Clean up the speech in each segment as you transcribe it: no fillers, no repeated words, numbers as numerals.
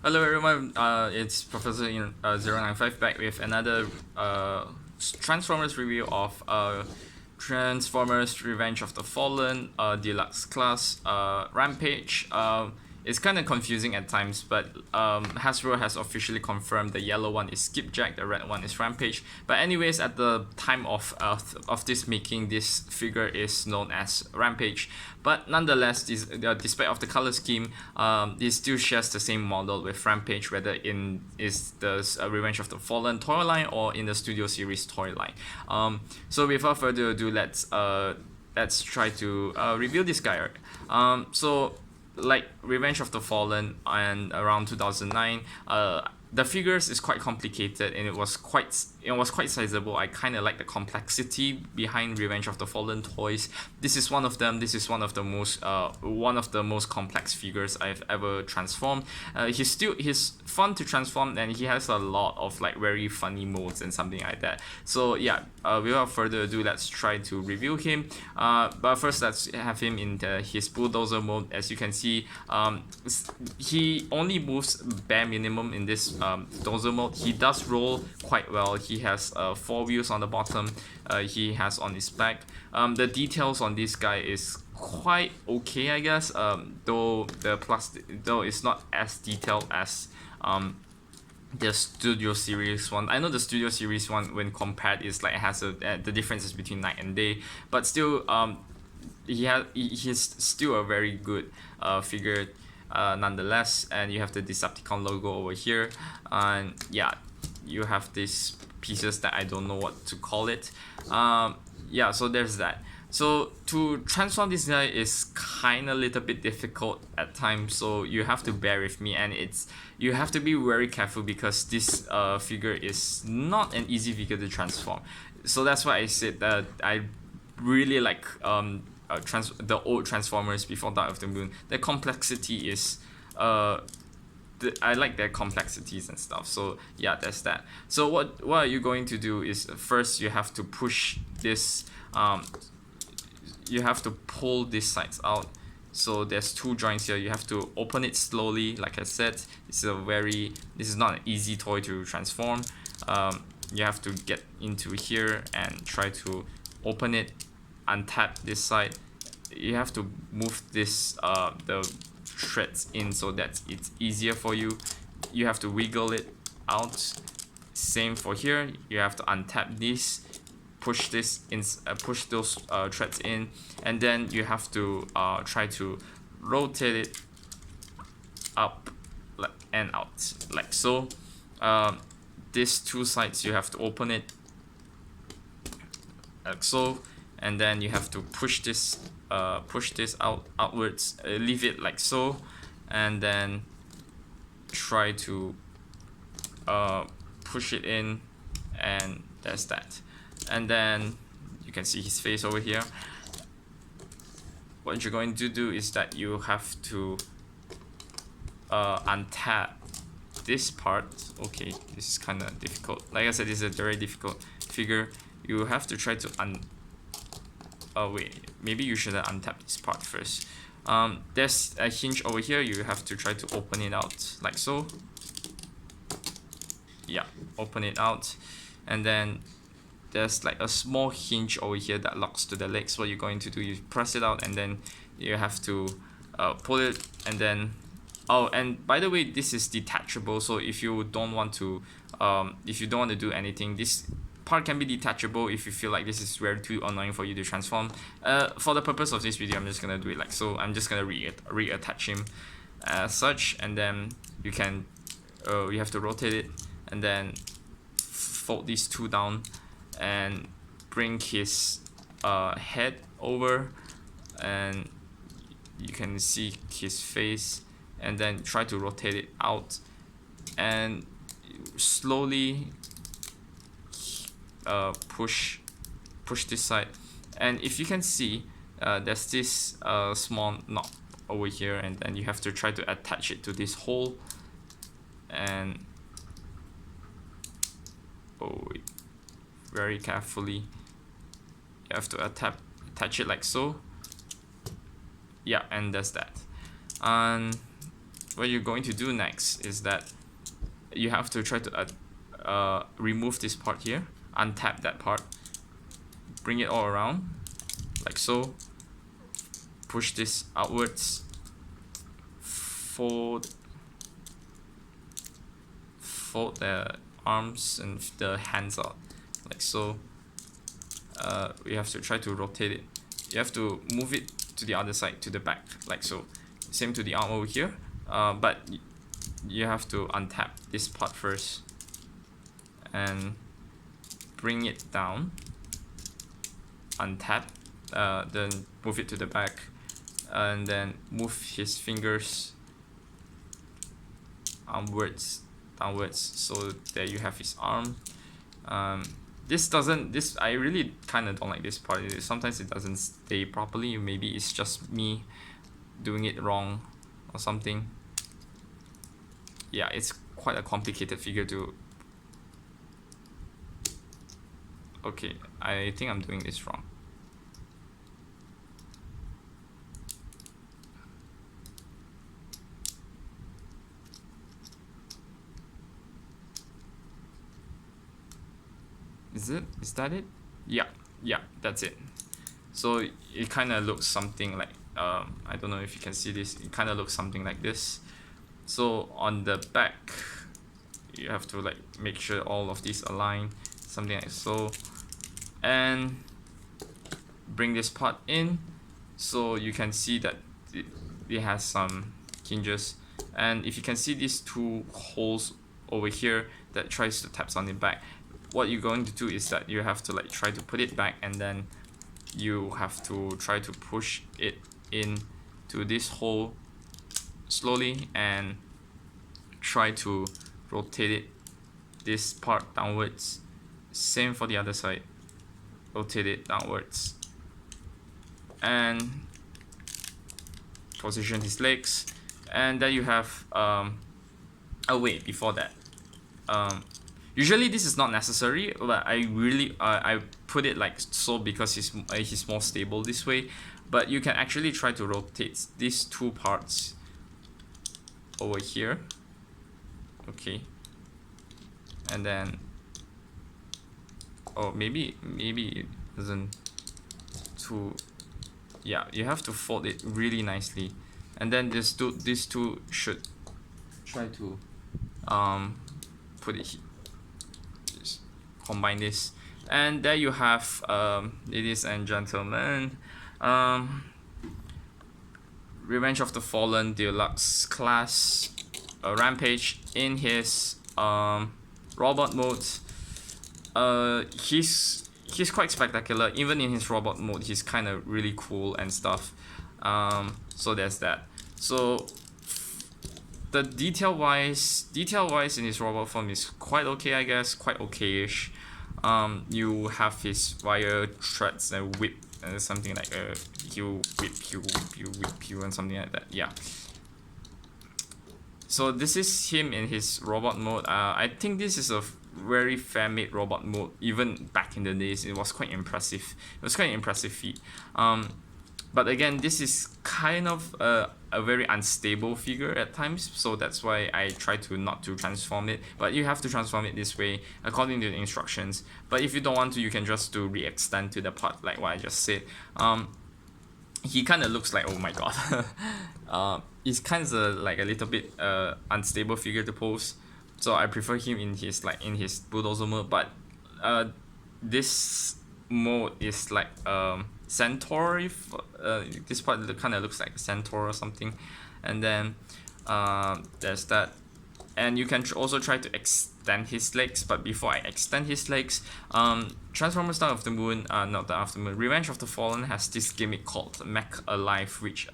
Hello everyone, it's Professor095 back with another Transformers review of Transformers Revenge of the Fallen Deluxe Class Rampage. It's kind of confusing at times, but Hasbro has officially confirmed the yellow one is Skipjack, the red one is Rampage. But anyways, at the time of this making, this figure is known as Rampage. But nonetheless, despite of the color scheme, it still shares the same model with Rampage, whether in is the Revenge of the Fallen toy line or in the Studio Series toy line. So without further ado, let's try to review this guy. So like Revenge of the Fallen and around 2009, the figures is quite complicated and it was quite sizable. I kind of like the complexity behind Revenge of the Fallen toys. This is one of them. This is one of the most complex figures I've ever transformed. He's fun to transform, and he has a lot of like very funny modes and something like that. So yeah, without further ado, let's try to review him. But first, let's have him in his bulldozer mode. As you can see, he only moves bare minimum in this dozer mode. He does roll quite well. He has 4 wheels on the bottom. He has on his back. The details on this guy is quite okay, I guess. Though it's not as detailed as the Studio Series one. I know the Studio Series one, when compared, is like has the differences between night and day, but still he's still a very good figure nonetheless. And you have the Decepticon logo over here, and yeah, you have these pieces that I don't know what to call it. Yeah, so there's that. So to transform this guy is kind of a little bit difficult at times, so you have to bear with me, and you have to be very careful because this figure is not an easy figure to transform. So that's why I said that I really like the old Transformers before Dark of the Moon. The complexity is I like their complexities and stuff. So yeah, that's that. So what are you going to do is, first you have to push this, you have to pull these sides out. So there's 2 joints here. You have to open it slowly. Like I said, this is not an easy toy to transform. You have to get into here and try to open it, untap this side. You have to move this the threads in so that it's easier for you. You have to wiggle it out. Same for here. You have to untap this, push this in, push those threads in, and then you have to try to rotate it up and out like so. These 2 sides you have to open it like so, and then you have to push this outwards, leave it like so, and then try to push it in, and that's that. And then you can see his face over here. What you're going to do is that you have to untap this part. Okay, this is kind of difficult. Like I said, this is a very difficult figure. You have to try to oh wait, maybe you should untap this part first. There's a hinge over here. You have to try to open it out like so. Yeah, open it out, and then there's like a small hinge over here that locks to the legs. What you're going to do, you press it out, and then you have to pull it, and then and by the way, this is detachable. So if you don't want to do anything, this part can be detachable if you feel like this is very too annoying for you to transform. For the purpose of this video, I'm just gonna do it like so. I'm just gonna reattach him as such, and then you can you have to rotate it, and then fold these 2 down and bring his head over, and you can see his face, and then try to rotate it out and slowly push this side. And if you can see, there's this small knot over here, and then you have to try to attach it to this hole, and very carefully you have to attach it like so. Yeah, and that's that. And what you're going to do next is that you have to try to remove this part here, untap that part, bring it all around like so, push this outwards, fold the arms and the hands out like so. We have to try to rotate it. You have to move it to the other side, to the back like so. Same to the arm over here, but you have to untap this part first and bring it down, untap, then move it to the back, and then move his fingers downwards, so there you have his arm. I really kind of don't like this part. Sometimes it doesn't stay properly. Maybe it's just me doing it wrong or something. Yeah, it's quite a complicated figure to... Okay, I think I'm doing this wrong. Is that it? Yeah, that's it. So it kind of looks something like, I don't know if you can see this, it kind of looks something like this. So on the back, you have to like make sure all of these align, something like so, and bring this part in so you can see that it has some hinges. And if you can see these two holes over here that tries to tap on it back, what you're going to do is that you have to like try to put it back, and then you have to try to push it in to this hole slowly and try to rotate it, this part downwards. Same for the other side, rotate it downwards and position his legs. And then you have oh wait, before that, usually this is not necessary, but I put it like so because he's more stable this way. But you can actually try to rotate these two parts over here, okay, and then maybe it doesn't too, yeah, you have to fold it really nicely, and then these two should try to put it here. Just combine this, and there you have, ladies and gentlemen, Revenge of the Fallen Deluxe Class Rampage in his robot mode. He's quite spectacular. Even in his robot mode, he's kind of really cool and stuff. So there's that. So the detail wise in his robot form is quite okay, I guess, quite okay-ish. You have his wire threads and whip and something like you whip you and something like that. Yeah. So this is him in his robot mode. I think this is a very fan-made robot mode. Even back in the days, it was quite impressive. It was quite an impressive feat. But again, this is kind of a very unstable figure at times, so that's why I try to not to transform it. But you have to transform it this way according to the instructions. But if you don't want to, you can just do re-extend to the part like what I just said. He kind of looks like, oh my god, he's kind of like a little bit unstable figure to pose. So I prefer him in his bulldozer mode. But this mode is like centaur. If this part kind of looks like a centaur or something, and then there's that. And you can also try to extend his legs. But before I extend his legs, Transformers Dawn of the Moon, not Dawn of the Moon, Revenge of the Fallen has this gimmick called Mech Alive, which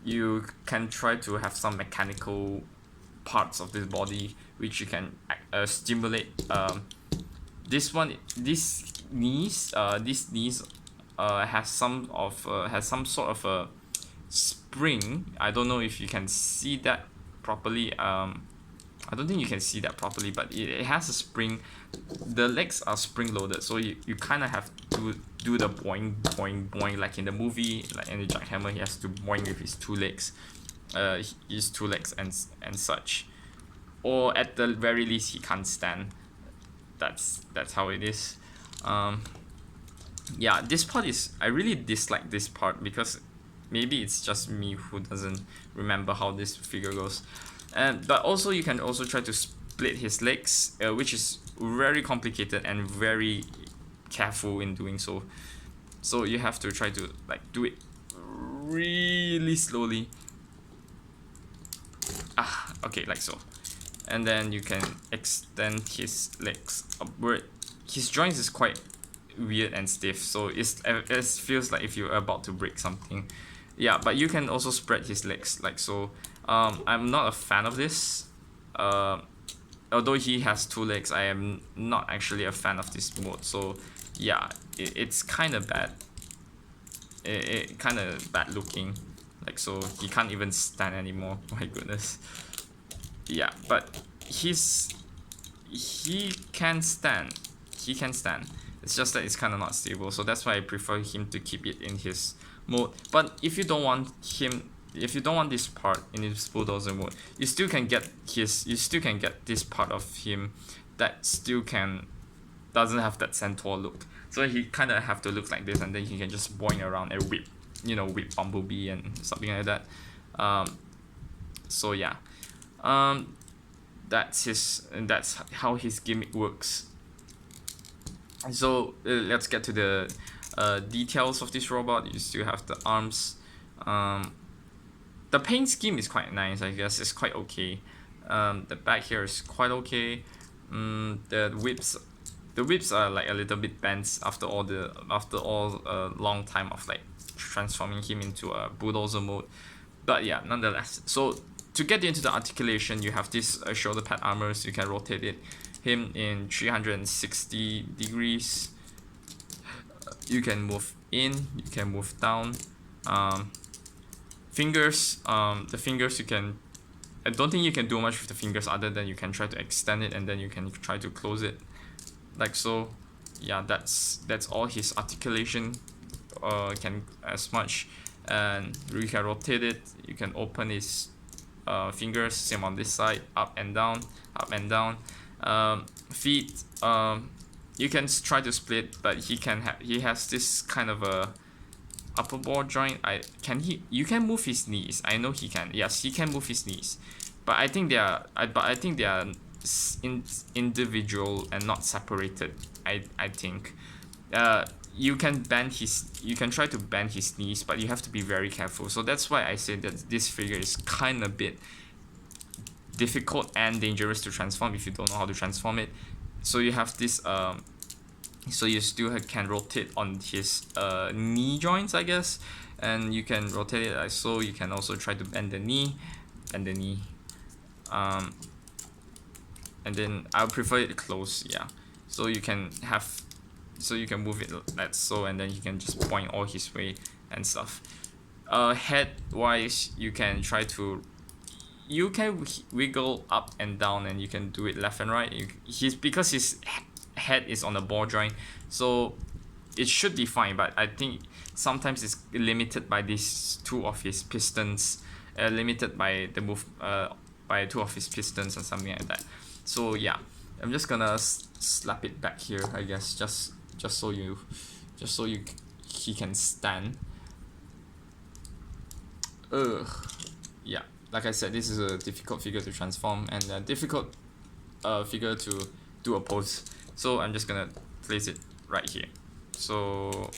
you can try to have some mechanical parts of this body which you can stimulate. These knees has some sort of a spring. I don't know if you can see that properly. I don't think you can see that properly, but it has a spring. The legs are spring loaded, so you kind of have to do the boing boing boing like in the movie, like in the Jackhammer, he has to boing with his two legs. his 2 legs and such, or at the very least he can't stand. That's how it is. Yeah, this part is, I really dislike this part because maybe it's just me who doesn't remember how this figure goes. But also you can also try to split his legs, which is very complicated and very careful in doing so. So you have to try to like do it really slowly. Okay, like so. And then you can extend his legs upward. His joints is quite weird and stiff, so it feels like if you're about to break something. Yeah, but you can also spread his legs like so. I'm not a fan of this. Although he has 2 legs, I am not actually a fan of this mode. So yeah, it's kind of bad. It kind of bad looking, like so. He can't even stand anymore. My goodness. Yeah, but he can stand. He can stand. It's just that it's kind of not stable, so that's why I prefer him to keep it in his mode. But if you don't want him, if you don't want this part in his bulldozer mode, you still can get this part of him that still doesn't have that centaur look. So he kind of have to look like this, and then he can just boing around and whip Bumblebee and something like that. So yeah, that's how his gimmick works. So let's get to the details of this robot. You still have the arms. The paint scheme is quite nice, I guess. It's quite okay. The back here is quite okay. The whips are like a little bit bent after all a long time of like transforming him into a bulldozer mode. But yeah, nonetheless. So to get into the articulation, you have this shoulder pad armor, so you can rotate him in 360 degrees. You can move in, you can move down. Fingers, the fingers you can, I don't think you can do much with the fingers other than you can try to extend it and then you can try to close it, like so. Yeah, that's all his articulation can as much. And you can rotate it, you can open his fingers, same on this side, up and down, up and down. Feet, you can try to split, but he has this kind of a upper ball joint. You can move his knees. I know he can. Yes, he can move his knees, but I think they are individual and not separated. I think you can try to bend his knees, but you have to be very careful. So that's why I say that this figure is kind of a bit difficult and dangerous to transform if you don't know how to transform it. So you have this so you still can rotate on his knee joints, I guess, and you can rotate it like so. You can also try to bend the knee, and then I would prefer it close. Yeah, so you can move it like so, and then you can just point all his way and stuff. Head wise, you can wiggle up and down, and you can do it left and right. Because his head is on the ball joint, so it should be fine, but I think sometimes it's limited by these 2 of his pistons, limited by the move by 2 of his pistons or something like that. So yeah, I'm just gonna slap it back here, I guess, just so he can stand. Yeah, like I said, this is a difficult figure to transform and a difficult figure to do a pose. So I'm just gonna place it right here. So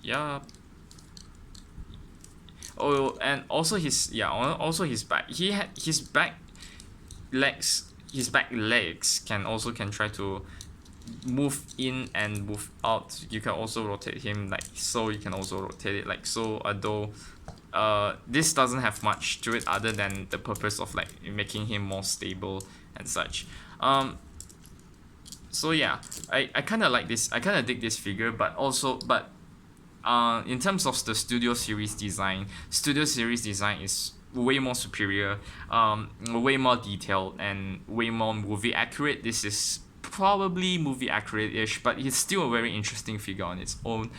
yeah. Oh, and also his back. His back legs can try to move in and move out. You can also rotate him like so. You can also rotate it like so. Although this doesn't have much to it other than the purpose of like making him more stable and such. So yeah, I kind of like this. I kind of dig this figure, but in terms of the Studio Series design is way more superior, way more detailed, and way more movie accurate. This is probably movie accurate-ish, but it's still a very interesting figure on its own.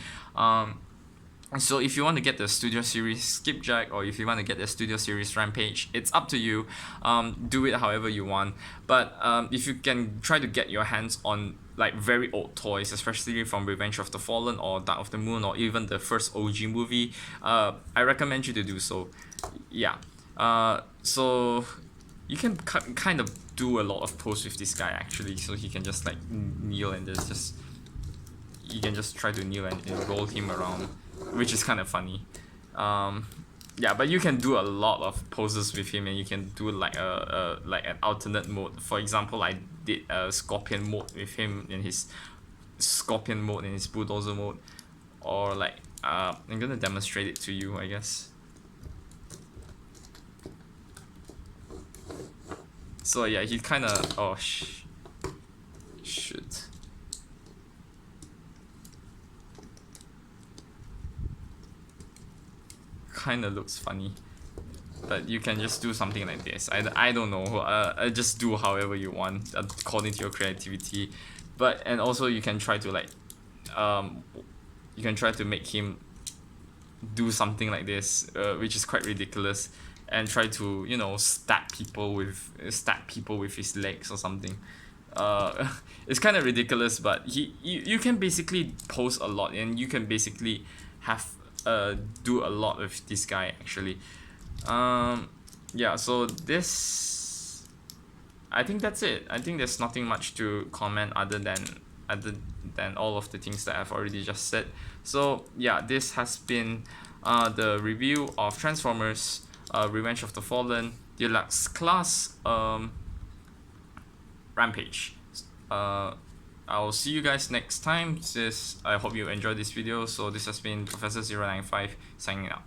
So if you want to get the Studio Series Skipjack, or if you want to get the Studio Series Rampage, it's up to you. Do it however you want. But if you can try to get your hands on like very old toys, especially from Revenge of the Fallen or Dark of the Moon or even the first OG movie, I recommend you to do so. Yeah. So you can kind of do a lot of poses with this guy actually. So he can just like kneel and just you can just try to kneel and roll him around, which is kind of funny. Yeah, but you can do a lot of poses with him, and you can do like like an alternate mode. For example, I did a scorpion mode with him in his scorpion mode and his bulldozer mode, or like I'm gonna demonstrate it to you, I guess. So yeah, he kind of shoot. Kind of looks funny, but you can just do something like this. I don't know, just do however you want according to your creativity. But and also you can try to like you can try to make him do something like this, which is quite ridiculous, and try to, you know, stab people with his legs or something. It's kind of ridiculous, but you can basically pose a lot, and you can basically have do a lot with this guy actually. Yeah, so this, I think that's it. I think there's nothing much to comment other than all of the things that I've already just said. So yeah, this has been the review of Transformers Revenge of the Fallen Deluxe Class Rampage. I'll see you guys next time. I hope you enjoyed this video. So this has been Professor095 signing out.